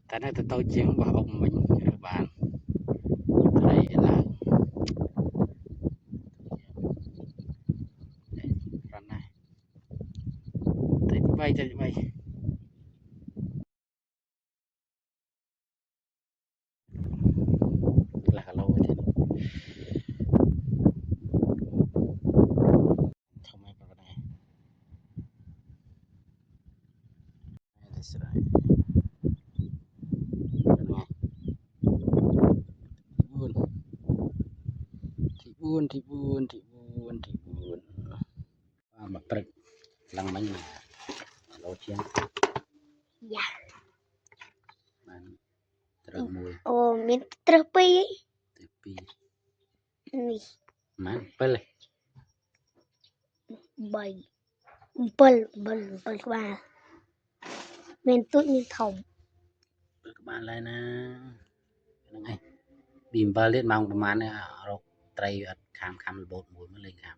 តែនៅទៅជាងរបស់អ៊ំវិញរើបានត្រីឡើងរ៉ាន់ណាត្រី3ត្រី3ខ្លះគីឡូទេធំឯងប៉ុណ្ណេះតែស្រ័យទី4បាទមកព្រឹកឡើងមិញឡូជាងយ៉ាបានត្រូវមួយអូមានត្រឹសពីរទៅ2នេះម៉ាន7 3 7ក្បាលមានទូចមានធំ7ក្បាលហើយណាហ្នឹងឯងពី7ទៀតម៉ោងប្រហែលរកត្រីអត់ខាំលបូតមួយមកលេងខាំ